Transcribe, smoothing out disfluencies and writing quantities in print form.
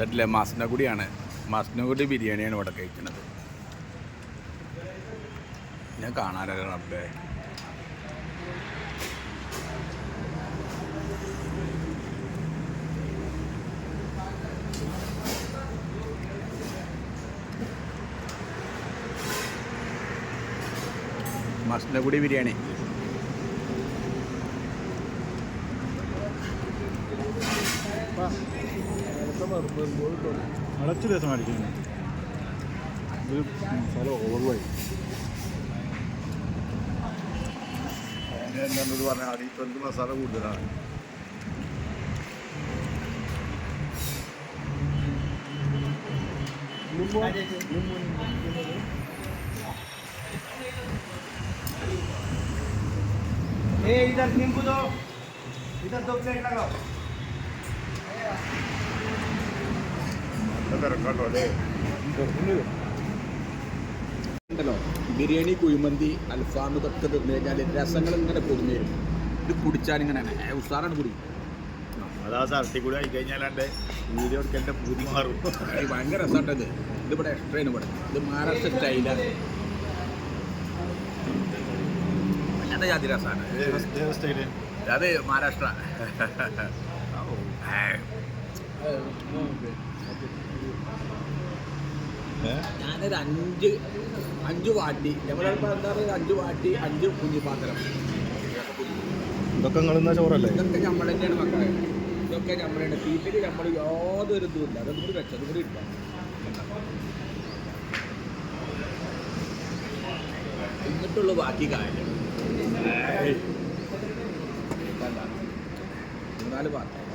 ഇതല്ലേ മസ്നഗുഡിയാണ്. മസ്നഗുഡി ബിരിയാണിയാണ് ഇവിടെ കഴിക്കുന്നത്. ഞാൻ കാണാനല്ലോ റബ്ബേ. മസ്നഗുഡി ബിരിയാണി. അടച്ചു ദിവസം അടിക്കുന്നു. ഇത് മസാല ഓവർവായി എന്താണെന്ന് പറഞ്ഞാൽ അടിയിപ്പുറത്ത് മസാല കൂടുതലാണ്. इधर नींबू दो, इधर 2 प्लेट लगाओ. ഉണ്ടല്ലോ ബിരിയാണി, കുഴിമന്തി, അൽഫാം ഇതൊക്കെ തിന്നു കഴിഞ്ഞാൽ രസങ്ങൾ ഇങ്ങനെ കൊടുന്നു വരും. ഇത് കുടിച്ചാലിങ്ങനെ ഉസാറാണ് കുടി. അതാ സർട്ടി കൂടി ആയി കഴിഞ്ഞാലാണ്ട് വീഡിയോ എടുക്കേണ്ട പൂതി മാറും. ഭയങ്കര രസമായിട്ടത്. ഇതിവിടെ എക്സ്ട്രയാണ്. ഇവിടെ ഇത് മഹാരാഷ്ട്ര സ്റ്റൈലാണ്. വല്ലാത്ത ജാതി രസമാണ് അത്. മഹാരാഷ്ട്ര ഞാനൊരു അഞ്ച് വാട്ടി, ഞങ്ങളുടെ എന്താ 5 വാട്ടി 5 കുഞ്ഞിപ്പാത്രം. ഇതൊക്കെ നിങ്ങളെന്നാ ചോറല്ലേ? ഇതൊക്കെ നമ്മൾ തന്നെയാണ് മക്കളെ. ഇതൊക്കെ നമ്മളാണ്. തീറ്റയ്ക്ക് നമ്മൾ യാതൊരു ഇതുമില്ല. അതും കൂടി വെച്ചത് കൂടി ഇല്ല. എന്നിട്ടുള്ളൂ ബാക്കി കാര്യം. 4 പാത്രം